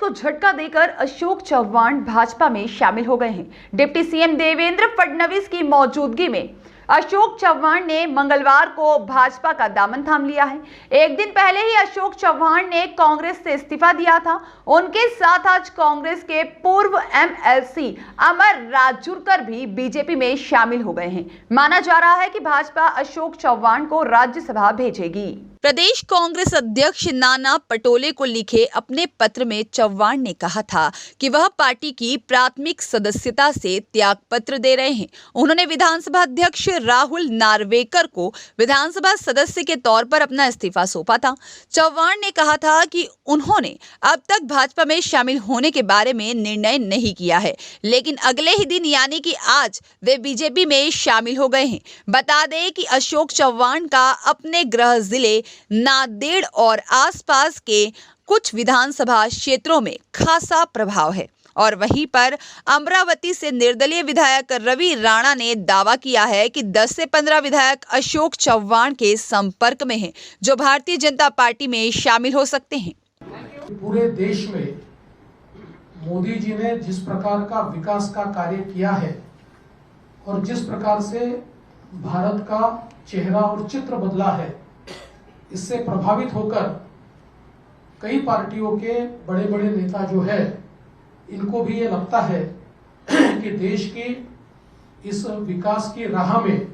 को झटका देकर अशोक चव्हाण भाजपा में शामिल हो गए हैं। डिप्टी सीएम देवेंद्र फडणवीस की मौजूदगी में अशोक चव्हाण ने मंगलवार को भाजपा का दामन थाम लिया है। एक दिन पहले ही अशोक चव्हाण ने कांग्रेस से इस्तीफा दिया था। उनके साथ आज कांग्रेस के पूर्व एमएलसी अमर राजूरकर भी बीजेपी में शामिल हो गए हैं। माना जा रहा है कि भाजपा अशोक चव्हाण को राज्यसभा भेजेगी। प्रदेश कांग्रेस अध्यक्ष नाना पटोले को लिखे अपने पत्र में चव्हाण ने कहा था कि वह पार्टी की प्राथमिक सदस्यता से त्याग पत्र दे रहे हैं। उन्होंने विधानसभा अध्यक्ष राहुल नार्वेकर को विधानसभा सदस्य के तौर पर अपना इस्तीफा सौंपा था। चव्हाण ने कहा था कि उन्होंने अब तक भाजपा में शामिल होने के बारे में निर्णय नहीं किया है, लेकिन अगले ही दिन यानी कि आज वे बीजेपी में शामिल हो गए हैं। बता दें कि अशोक चव्हाण का अपने गृह जिले नांदेड़ और आसपास के कुछ विधानसभा क्षेत्रों में खासा प्रभाव है और वहीं पर अमरावती से निर्दलीय विधायक रवि राणा ने दावा किया है कि 10 से 15 विधायक अशोक चव्हाण के संपर्क में हैं, जो भारतीय जनता पार्टी में शामिल हो सकते हैं। पूरे देश में मोदी जी ने जिस प्रकार का विकास का कार्य किया है और जिस प्रकार से भारत का चेहरा और चित्र बदला है, इससे प्रभावित होकर कई पार्टियों के बड़े बड़े नेता जो है, इनको भी ये लगता है कि देश की इस विकास की राह में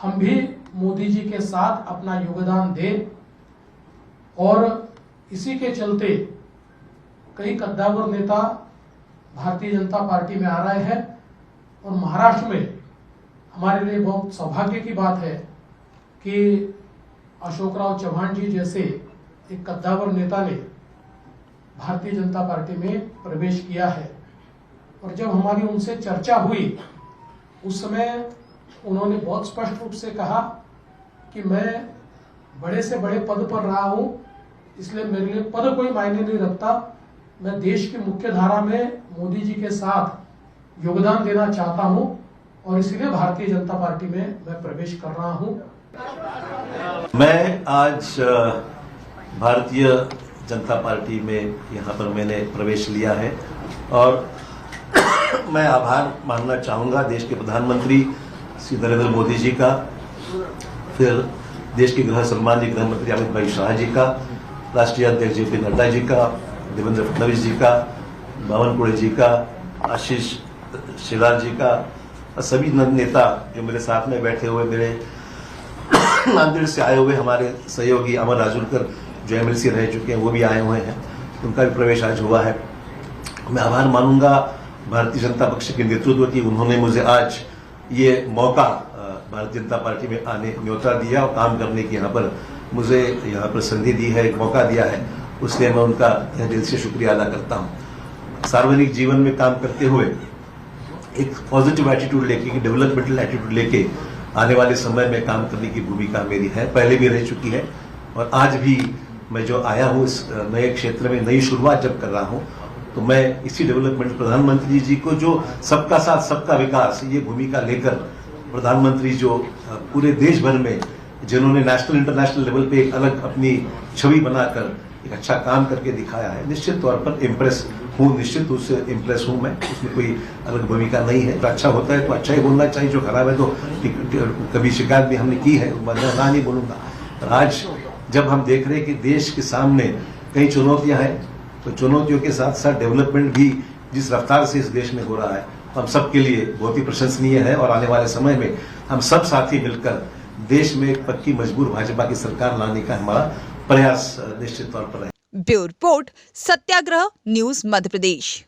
हम भी मोदी जी के साथ अपना योगदान दें, और इसी के चलते कई कद्दावर नेता भारतीय जनता पार्टी में आ रहे हैं। और महाराष्ट्र में हमारे लिए बहुत सौभाग्य की बात है कि अशोकराव चव्हाण जी जैसे एक कद्दावर नेता ने भारतीय जनता पार्टी में प्रवेश किया है। और जब हमारी उनसे चर्चा हुई, उस समय उन्होंने बहुत स्पष्ट रूप से कहा कि मैं बड़े से बड़े पद पर रहा हूं, इसलिए मेरे लिए पद कोई मायने नहीं रखता। मैं देश की मुख्य धारा में मोदी जी के साथ योगदान देना चाहता हूं और इसलिए भारतीय जनता पार्टी में मैं प्रवेश कर रहा हूं। मैं आज भारतीय जनता पार्टी में यहाँ पर मैंने प्रवेश लिया है और मैं आभार मानना चाहूँगा देश के प्रधानमंत्री श्री नरेंद्र मोदी जी का, फिर देश के गृह सम्मानित गृह मंत्री अमित भाई शाह जी का, राष्ट्रीय अध्यक्ष जेपी नड्डा जी का, देवेंद्र फडणवीस जी का, बावनकुळे जी का, आशीष शेलार जी का, और सभी नेता जो मेरे साथ में बैठे हुए, मेरे नांदेड़ से आए हुए हमारे सहयोगी अमर राजूरकर जो एमएलसी रह चुके हैं, वो भी आए हुए हैं, उनका भी प्रवेश आज हुआ है। मैं आभार मानूंगा भारतीय जनता पक्ष के नेतृत्व की, उन्होंने मुझे आज ये मौका भारतीय जनता पार्टी में आने न्योता दिया और काम करने की यहाँ पर मुझे यहाँ पर संधि दी है, एक मौका दिया है, उसलिए मैं उनका दिल से शुक्रिया अदा करता हूँ। सार्वजनिक जीवन में काम करते हुए एक पॉजिटिव एटीट्यूड लेके, डेवलपमेंटल एटीट्यूड लेके आने वाले समय में काम करने की भूमिका मेरी है, पहले भी रह चुकी है और आज भी मैं जो आया हूँ इस नए क्षेत्र में नई शुरुआत जब कर रहा हूँ, तो मैं इसी डेवलपमेंट प्रधानमंत्री जी को जो सबका साथ सबका विकास ये भूमिका लेकर प्रधानमंत्री जो पूरे देश भर में जिन्होंने नेशनल इंटरनेशनल लेवल पे एक अलग अपनी छवि बनाकर एक अच्छा काम करके दिखाया है, निश्चित तौर पर इम्प्रेस हूँ, निश्चित रूप से इम्प्रेस हूँ मैं, उसमें कोई अलग भूमिका नहीं है। तो अच्छा होता है तो अच्छा ही बोलना चाहिए, जो खराब है तो कभी शिकायत भी हमने की है, मैं ना नहीं बोलूंगा। आज जब हम देख रहे हैं कि देश के सामने कई चुनौतियां हैं, तो चुनौतियों के साथ साथ डेवलपमेंट भी जिस रफ्तार से इस देश में हो रहा है, हम सबके लिए बहुत ही प्रशंसनीय है और आने वाले समय में हम सब साथी मिलकर देश में एक पक्की मजबूर भाजपा की सरकार लाने का हमारा प्रयास निश्चित तौर पर है। ब्यूरो रिपोर्ट, सत्याग्रह न्यूज मध्य प्रदेश।